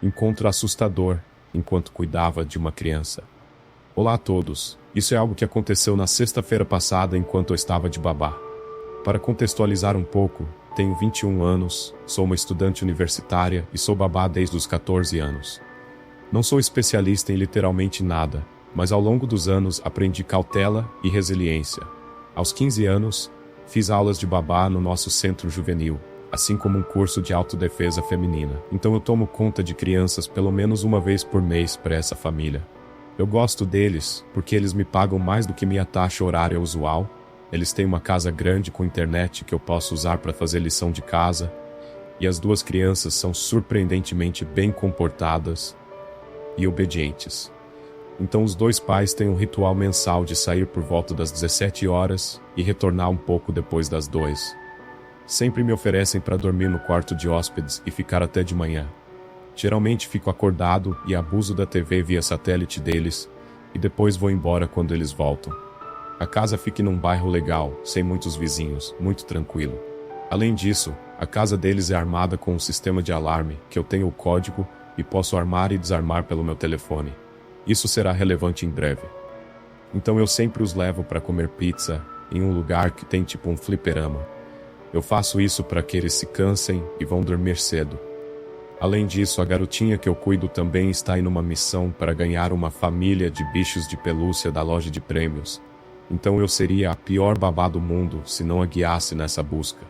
Encontro assustador enquanto cuidava de uma criança. Olá a todos. Isso é algo que aconteceu na sexta-feira passada enquanto eu estava de babá. Para contextualizar um pouco, tenho 21 anos, sou uma estudante universitária e sou babá desde os 14 anos. Não sou especialista em literalmente nada, mas ao longo dos anos aprendi cautela e resiliência. Aos 15 anos, fiz aulas de babá no nosso centro juvenil, assim como um curso de autodefesa feminina. Então eu tomo conta de crianças pelo menos uma vez por mês para essa família. Eu gosto deles porque eles me pagam mais do que minha taxa horária usual. Eles têm uma casa grande com internet que eu posso usar para fazer lição de casa. E as duas crianças são surpreendentemente bem comportadas e obedientes. Então os dois pais têm um ritual mensal de sair por volta das 17 horas e retornar um pouco depois das 2. Sempre me oferecem para dormir no quarto de hóspedes e ficar até de manhã. Geralmente fico acordado e abuso da TV via satélite deles, e depois vou embora quando eles voltam. A casa fica num bairro legal, sem muitos vizinhos, muito tranquilo. Além disso, a casa deles é armada com um sistema de alarme, que eu tenho o código e posso armar e desarmar pelo meu telefone. Isso será relevante em breve. Então eu sempre os levo para comer pizza em um lugar que tem tipo um fliperama. Eu faço isso para que eles se cansem e vão dormir cedo. Além disso, a garotinha que eu cuido também está em uma missão para ganhar uma família de bichos de pelúcia da loja de prêmios. Então eu seria a pior babá do mundo se não a guiasse nessa busca.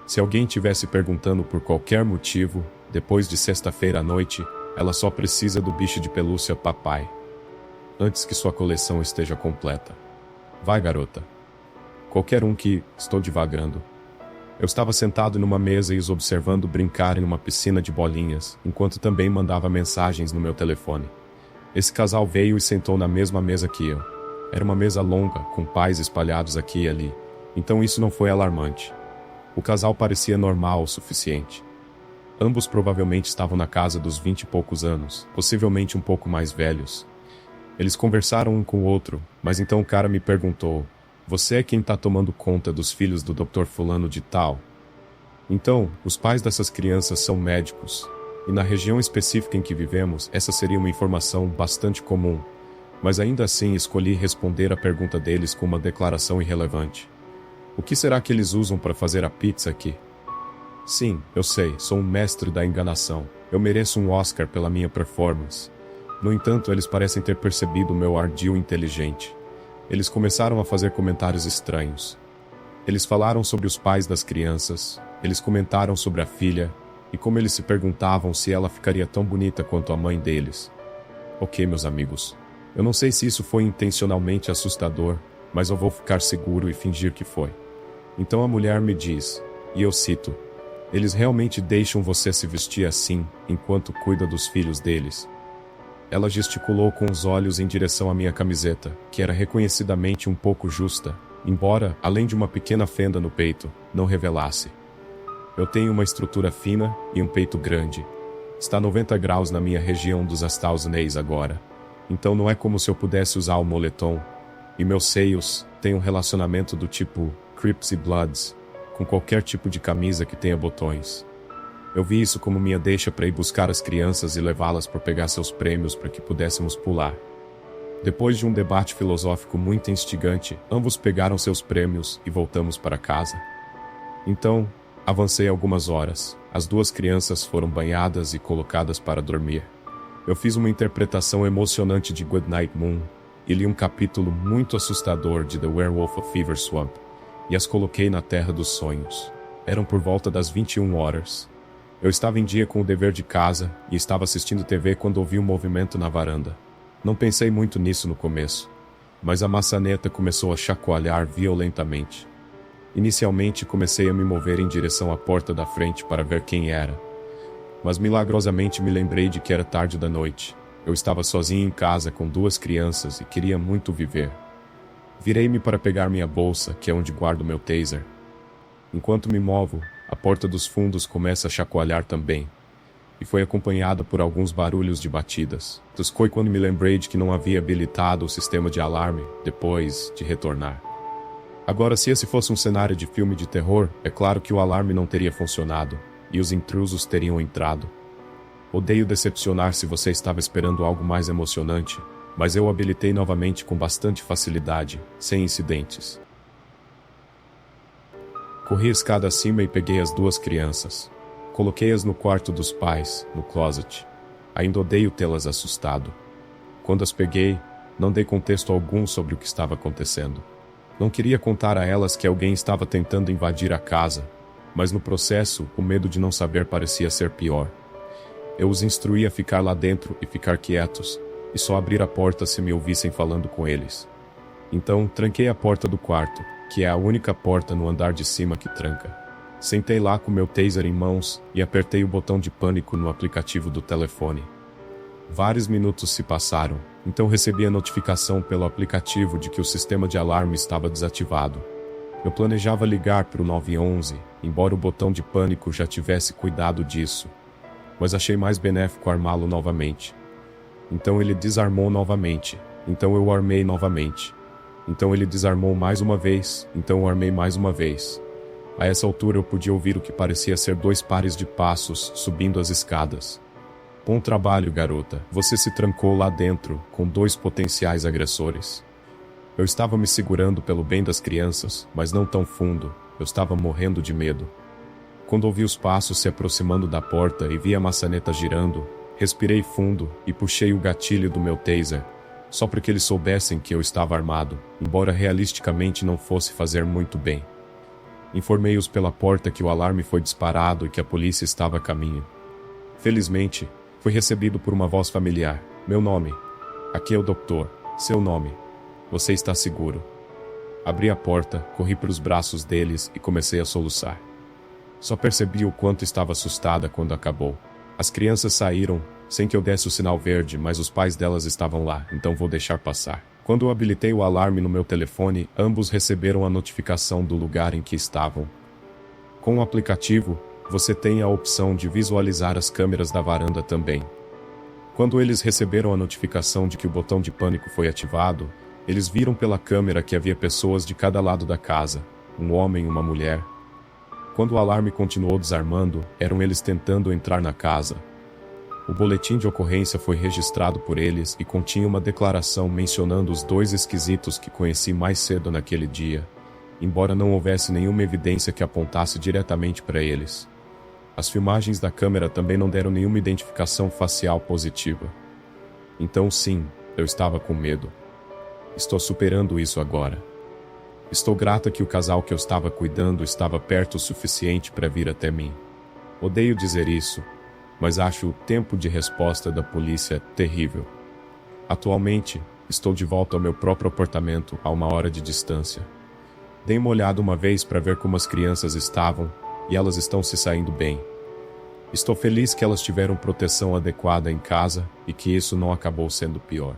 Se alguém tivesse perguntando por qualquer motivo, depois de sexta-feira à noite, ela só precisa do bicho de pelúcia papai. Antes que sua coleção esteja completa. Vai, garota. Qualquer um que... Estou divagando. Eu estava sentado numa mesa e os observando brincar em uma piscina de bolinhas, enquanto também mandava mensagens no meu telefone. Esse casal veio e sentou na mesma mesa que eu. Era uma mesa longa, com pais espalhados aqui e ali, então isso não foi alarmante. O casal parecia normal o suficiente. Ambos provavelmente estavam na casa dos 20 e poucos anos, possivelmente um pouco mais velhos. Eles conversaram um com o outro, mas então o cara me perguntou: "Você é quem está tomando conta dos filhos do Dr. Fulano de Tal?" Então, os pais dessas crianças são médicos, e na região específica em que vivemos, essa seria uma informação bastante comum, mas ainda assim escolhi responder a pergunta deles com uma declaração irrelevante. O que será que eles usam para fazer a pizza aqui? Sim, eu sei, sou um mestre da enganação. Eu mereço um Oscar pela minha performance. No entanto, eles parecem ter percebido o meu ardil inteligente. Eles começaram a fazer comentários estranhos. Eles falaram sobre os pais das crianças, eles comentaram sobre a filha, e como eles se perguntavam se ela ficaria tão bonita quanto a mãe deles. Ok, meus amigos. Eu não sei se isso foi intencionalmente assustador, mas eu vou ficar seguro e fingir que foi. Então a mulher me diz, e eu cito: "Eles realmente deixam você se vestir assim, enquanto cuida dos filhos deles?" Ela gesticulou com os olhos em direção à minha camiseta, que era reconhecidamente um pouco justa, embora, além de uma pequena fenda no peito, não revelasse. Eu tenho uma estrutura fina e um peito grande. Está 90 graus na minha região dos Estados Unidos agora. Então não é como se eu pudesse usar o moletom. E meus seios têm um relacionamento do tipo Crips e Bloods, com qualquer tipo de camisa que tenha botões. Eu vi isso como minha deixa para ir buscar as crianças e levá-las para pegar seus prêmios para que pudéssemos pular. Depois de um debate filosófico muito instigante, ambos pegaram seus prêmios e voltamos para casa. Então, avancei algumas horas. As duas crianças foram banhadas e colocadas para dormir. Eu fiz uma interpretação emocionante de Goodnight Moon e li um capítulo muito assustador de The Werewolf of Fever Swamp e as coloquei na Terra dos Sonhos. Eram por volta das 21 horas. Eu estava em dia com o dever de casa e estava assistindo TV quando ouvi um movimento na varanda. Não pensei muito nisso no começo, mas a maçaneta começou a chacoalhar violentamente. Inicialmente comecei a me mover em direção à porta da frente para ver quem era, mas milagrosamente me lembrei de que era tarde da noite. Eu estava sozinho em casa com duas crianças e queria muito viver. Virei-me para pegar minha bolsa, que é onde guardo meu taser. Enquanto me movo, a porta dos fundos começa a chacoalhar também, e foi acompanhada por alguns barulhos de batidas. Foi quando me lembrei de que não havia habilitado o sistema de alarme depois de retornar. Agora, se esse fosse um cenário de filme de terror, é claro que o alarme não teria funcionado, e os intrusos teriam entrado. Odeio decepcionar se você estava esperando algo mais emocionante, mas eu habilitei novamente com bastante facilidade, sem incidentes. Corri a escada acima e peguei as duas crianças. Coloquei-as no quarto dos pais, no closet. Ainda odeio tê-las assustado. Quando as peguei, não dei contexto algum sobre o que estava acontecendo. Não queria contar a elas que alguém estava tentando invadir a casa, mas no processo, o medo de não saber parecia ser pior. Eu os instruí a ficar lá dentro e ficar quietos, e só abrir a porta se me ouvissem falando com eles. Então, tranquei a porta do quarto, que é a única porta no andar de cima que tranca. Sentei lá com meu taser em mãos e apertei o botão de pânico no aplicativo do telefone. Vários minutos se passaram, então recebi a notificação pelo aplicativo de que o sistema de alarme estava desativado. Eu planejava ligar para o 911, embora o botão de pânico já tivesse cuidado disso, mas achei mais benéfico armá-lo novamente. Então ele desarmou novamente, então eu armei novamente. Então ele desarmou mais uma vez, então eu armei mais uma vez. A essa altura eu podia ouvir o que parecia ser 2 pares de passos subindo as escadas. Bom trabalho, garota. Você se trancou lá dentro, com 2 potenciais agressores. Eu estava me segurando pelo bem das crianças, mas não tão fundo. Eu estava morrendo de medo. Quando ouvi os passos se aproximando da porta e vi a maçaneta girando, respirei fundo e puxei o gatilho do meu taser, só para que eles soubessem que eu estava armado, embora realisticamente não fosse fazer muito bem. Informei-os pela porta que o alarme foi disparado e que a polícia estava a caminho. Felizmente, fui recebido por uma voz familiar. Meu nome. Aqui é o doutor. Seu nome. Você está seguro. Abri a porta, corri para os braços deles e comecei a soluçar. Só percebi o quanto estava assustada quando acabou. As crianças saíram, sem que eu desse o sinal verde, mas os pais delas estavam lá, então vou deixar passar. Quando eu habilitei o alarme no meu telefone, ambos receberam a notificação do lugar em que estavam. Com o aplicativo, você tem a opção de visualizar as câmeras da varanda também. Quando eles receberam a notificação de que o botão de pânico foi ativado, eles viram pela câmera que havia pessoas de cada lado da casa, um homem e uma mulher. Quando o alarme continuou desarmando, eram eles tentando entrar na casa. O boletim de ocorrência foi registrado por eles e continha uma declaração mencionando os 2 esquisitos que conheci mais cedo naquele dia, embora não houvesse nenhuma evidência que apontasse diretamente para eles. As filmagens da câmera também não deram nenhuma identificação facial positiva. Então sim, eu estava com medo. Estou superando isso agora. Estou grata que o casal que eu estava cuidando estava perto o suficiente para vir até mim. Odeio dizer isso, mas acho o tempo de resposta da polícia terrível. Atualmente, estou de volta ao meu próprio apartamento a 1 hora de distância. Dei uma olhada uma vez para ver como as crianças estavam, e elas estão se saindo bem. Estou feliz que elas tiveram proteção adequada em casa e que isso não acabou sendo pior.